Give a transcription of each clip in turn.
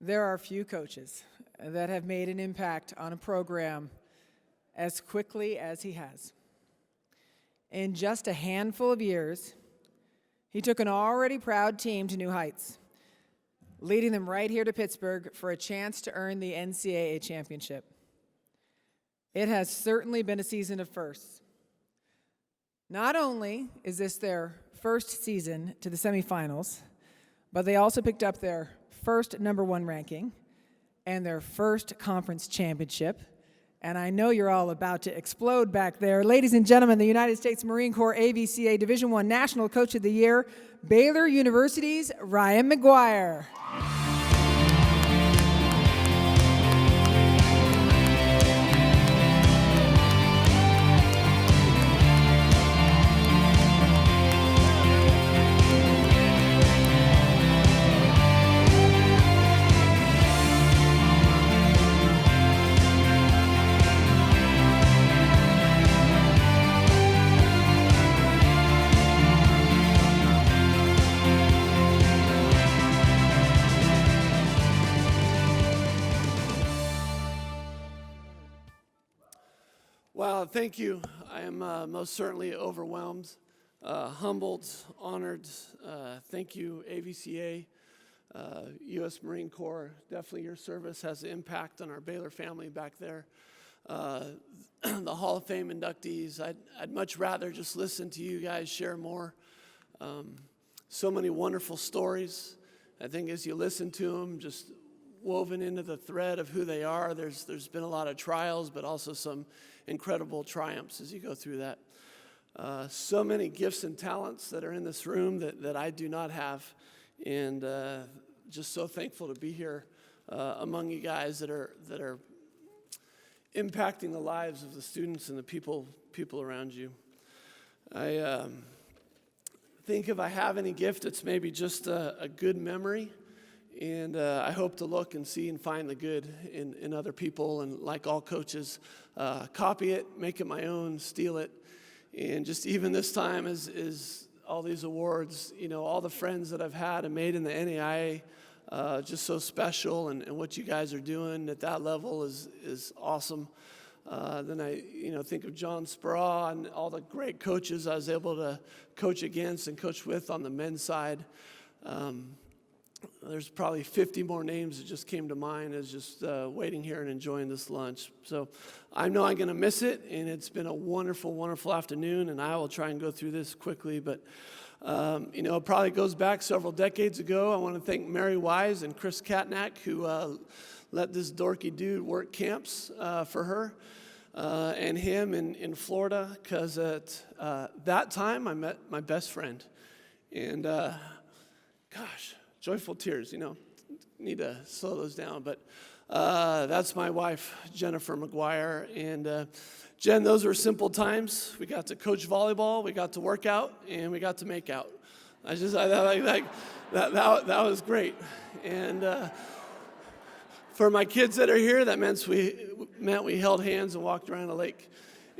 There are few coaches that have made an impact on a program as quickly as he has. In just a handful of years, he took an already proud team to new heights, leading them right here to Pittsburgh for a chance to earn the NCAA championship. It has certainly been a season of firsts. Not only is this their first season to the semifinals, but they also picked up their first #1 ranking and their first conference championship. And I know you're all about to explode back there. Ladies and gentlemen, the United States Marine Corps AVCA Division I National Coach of the Year, Baylor University's Ryan McGuyre. Wow, thank you. I am most certainly overwhelmed, humbled, honored. Thank you, AVCA, U.S. Marine Corps. Definitely your service has an impact on our Baylor family back there. The Hall of Fame inductees, I'd much rather just listen to you guys share more. So many wonderful stories. I think as you listen to them, just woven into the thread of who they are, there's been a lot of trials, but also some incredible triumphs as you go through that. So many gifts and talents that are in this room that I do not have, and just so thankful to be here among you guys that are impacting the lives of the students and the people around you. I think if I have any gift, it's maybe just a good memory. And I hope to look and see and find the good in other people. And like all coaches, copy it, make it my own, steal it. And just even this time is all these awards, all the friends that I've had and made in the NAIA, just so special. And what you guys are doing at that level is awesome. Then I think of John Speraw and all the great coaches I was able to coach against and coach with on the men's side. There's probably 50 more names that just came to mind as just waiting here and enjoying this lunch. So I know I'm going to miss it, and it's been a wonderful, wonderful afternoon, and I will try and go through this quickly. But, it probably goes back several decades ago. I want to thank Mary Wise and Chris Katnack, who let this dorky dude work camps for her and him in Florida, because at that time I met my best friend. And, gosh, joyful tears, need to slow those down. But that's my wife, Jennifer McGuyre. And Jen, those were simple times. We got to coach volleyball, we got to work out, and we got to make out. That was great. And for my kids that are here, that meant we held hands and walked around a lake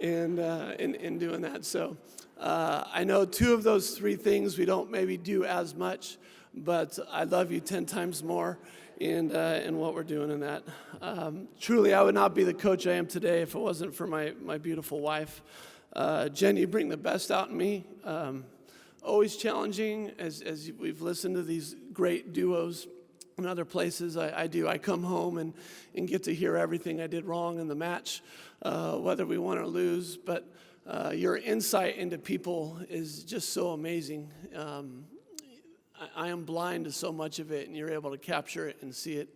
and in doing that. So I know 2 of those 3 things we don't maybe do as much, but I love you 10 times more in what we're doing in that. Truly, I would not be the coach I am today if it wasn't for my beautiful wife. Jen, you bring the best out in me. Always challenging, as we've listened to these great duos in other places. I come home and get to hear everything I did wrong in the match, whether we won or lose. But your insight into people is just so amazing. I am blind to so much of it, and you're able to capture it and see it.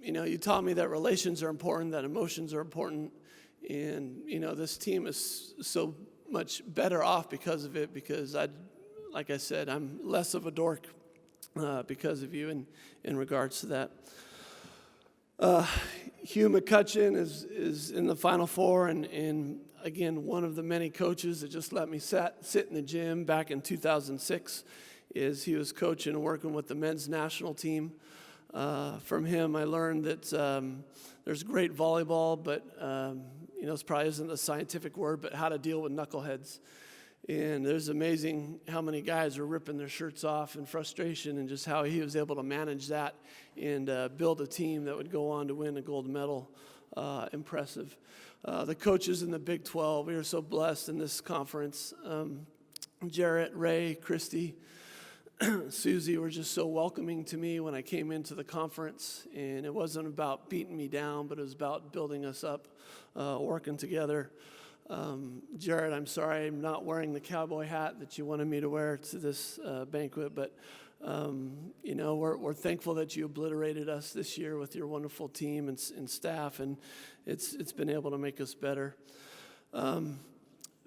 You taught me that relations are important, that emotions are important, and, this team is so much better off because of it, because like I said, I'm less of a dork because of you in regards to that. Hugh McCutcheon is in the Final Four, and again, one of the many coaches that just let me sit in the gym back in 2006. He was coaching and working with the men's national team. From him, I learned that there's great volleyball, but it probably isn't a scientific word, but how to deal with knuckleheads. And there's amazing how many guys are ripping their shirts off in frustration, and just how he was able to manage that and build a team that would go on to win a gold medal. Impressive. The coaches in the Big 12, we are so blessed in this conference. Jarrett, Ray, Christy, Susie were just so welcoming to me when I came into the conference, and it wasn't about beating me down, but it was about building us up, working together. Jared, I'm sorry I'm not wearing the cowboy hat that you wanted me to wear to this banquet, but we're thankful that you obliterated us this year with your wonderful team and staff, and it's been able to make us better.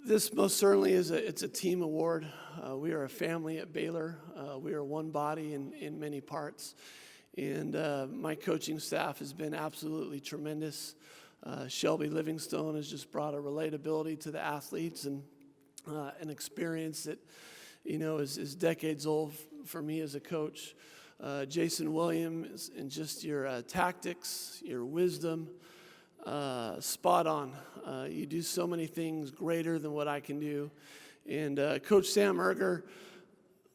This most certainly it's a team award. We are a family at Baylor. We are one body in many parts, and my coaching staff has been absolutely tremendous. Shelby Livingstone has just brought a relatability to the athletes and an experience that, is decades old for me as a coach. Jason Williams, and just your tactics, your wisdom, spot on. You do so many things greater than what I can do. And Coach Sam Erger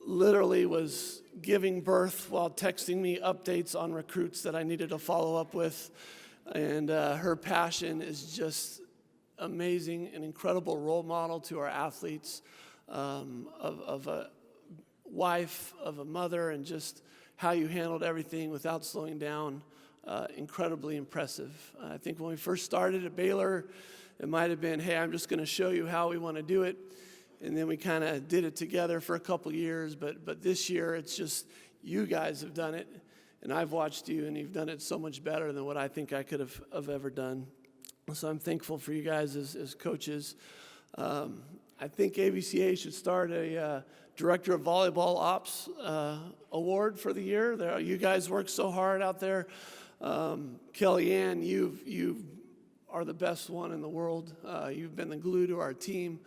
literally was giving birth while texting me updates on recruits that I needed to follow up with. And her passion is just amazing, an incredible role model to our athletes, of a wife, of a mother, and just how you handled everything without slowing down. Incredibly impressive. I think when we first started at Baylor, it might have been, hey, I'm just going to show you how we want to do it. And then we kind of did it together for a couple years. But this year, it's just you guys have done it. And I've watched you, and you've done it so much better than what I think I could have ever done. So I'm thankful for you guys as coaches. I think AVCA should start a Director of Volleyball Ops award for the year. You guys work so hard out there. Kellyanne, you are the best one in the world. You've been the glue to our team,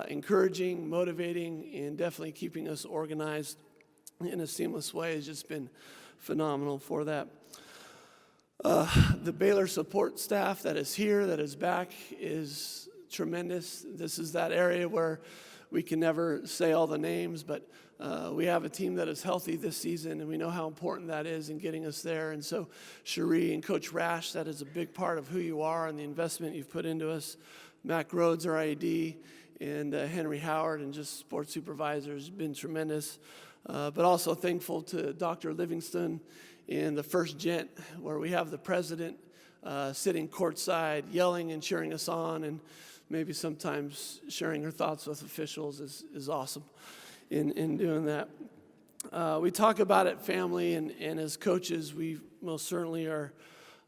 encouraging, motivating, and definitely keeping us organized in a seamless way has just been phenomenal for that. The Baylor support staff that is here, that is back, is tremendous. This is that area where we can never say all the names, but we have a team that is healthy this season, and we know how important that is in getting us there. And so Cherie and Coach Rash, that is a big part of who you are and the investment you've put into us. Mac Rhodes, our AD, and Henry Howard, and just sports supervisors, been tremendous. But also thankful to Dr. Livingston and the first gent, where we have the president sitting courtside, yelling and cheering us on, and maybe sometimes sharing her thoughts with officials is awesome in doing that. We talk about it family, and as coaches, we most certainly are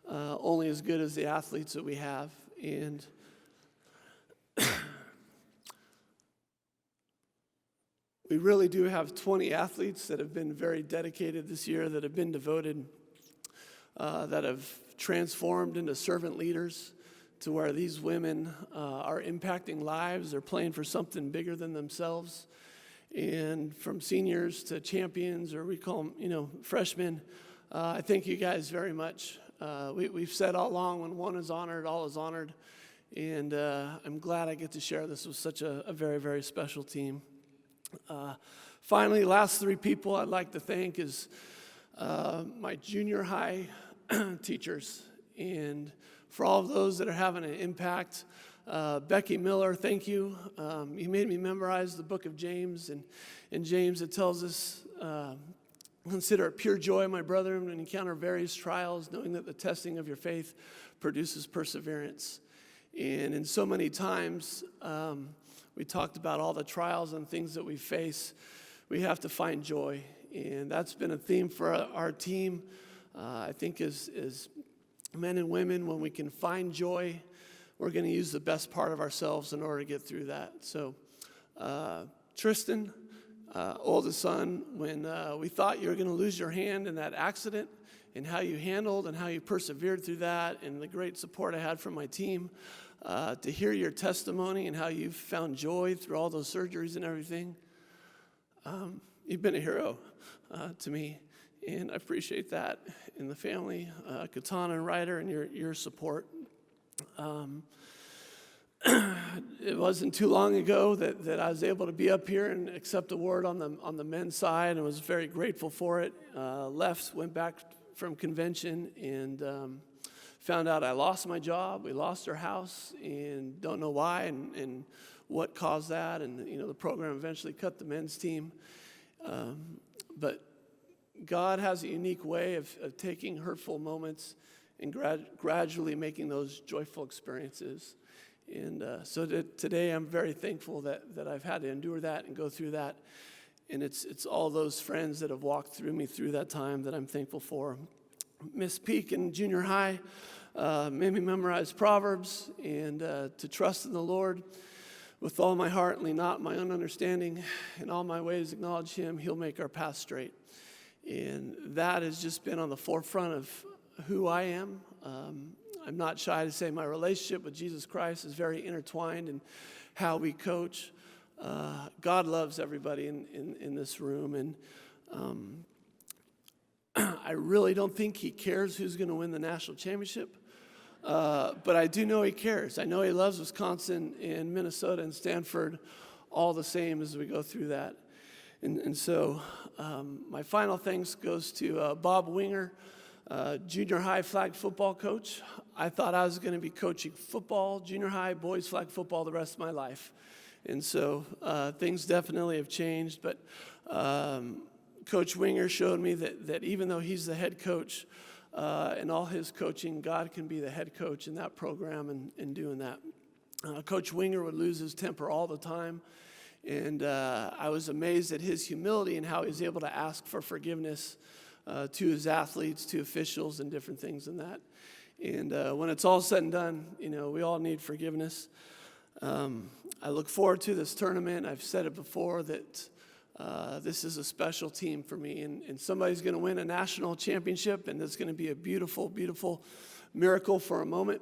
only as good as the athletes that we have. And we really do have 20 athletes that have been very dedicated this year, that have been devoted, that have transformed into servant leaders, to where these women are impacting lives. They're playing for something bigger than themselves. And from seniors to champions, or we call them, freshmen, I thank you guys very much. We've said all along, when one is honored, all is honored. And I'm glad I get to share this with such a very, very special team. Finally, last three people I'd like to thank is my junior high teachers, and for all of those that are having an impact. Becky Miller, thank you. You made me memorize the book of James, and in James it tells us, consider it pure joy, my brethren, when you encounter various trials, knowing that the testing of your faith produces perseverance. And in so many times, we talked about all the trials and things that we face. We have to find joy, and that's been a theme for our team. I think as men and women, when we can find joy, we're going to use the best part of ourselves in order to get through that. So, Tristan, oldest son, when we thought you were going to lose your hand in that accident, and how you handled and how you persevered through that, and the great support I had from my team, to hear your testimony and how you've found joy through all those surgeries and everything. You've been a hero to me, and I appreciate that in the family, Katana and Ryder, and your support. It wasn't too long ago that I was able to be up here and accept a word on the men's side, and was very grateful for it. Went back from convention, and found out I lost my job. We lost our house, and don't know why and what caused that. And the program eventually cut the men's team. But God has a unique way of taking hurtful moments and gradually making those joyful experiences. And so today I'm very thankful that I've had to endure that and go through that. And it's all those friends that have walked through me through that time that I'm thankful for. Miss Peak in junior high made me memorize Proverbs and to trust in the Lord with all my heart and lean not my own understanding. In all my ways acknowledge Him, He'll make our path straight. And that has just been on the forefront of who I am. I'm not shy to say my relationship with Jesus Christ is very intertwined in how we coach. God loves everybody in this room, and I really don't think He cares who's going to win the national championship, but I do know He cares. I know He loves Wisconsin and Minnesota and Stanford all the same as we go through that. And so my final thanks goes to Bob Winger, junior high flag football coach. I thought I was going to be coaching football, junior high, boys flag football the rest of my life. And so things definitely have changed. But Coach Winger showed me that even though he's the head coach in all his coaching, God can be the head coach in that program and doing that. Coach Winger would lose his temper all the time. And I was amazed at his humility and how he was able to ask for forgiveness to his athletes, to officials, and different things in that. And when it's all said and done, we all need forgiveness. I look forward to this tournament. I've said it before that this is a special team for me, and somebody's going to win a national championship, and it's going to be a beautiful, beautiful miracle for a moment.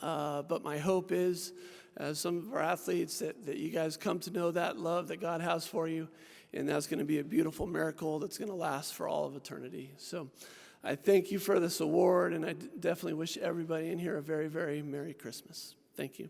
But my hope is, as some of our athletes, that you guys come to know that love that God has for you, and that's going to be a beautiful miracle that's going to last for all of eternity. So I thank you for this award, and I definitely wish everybody in here a very, very Merry Christmas. Thank you.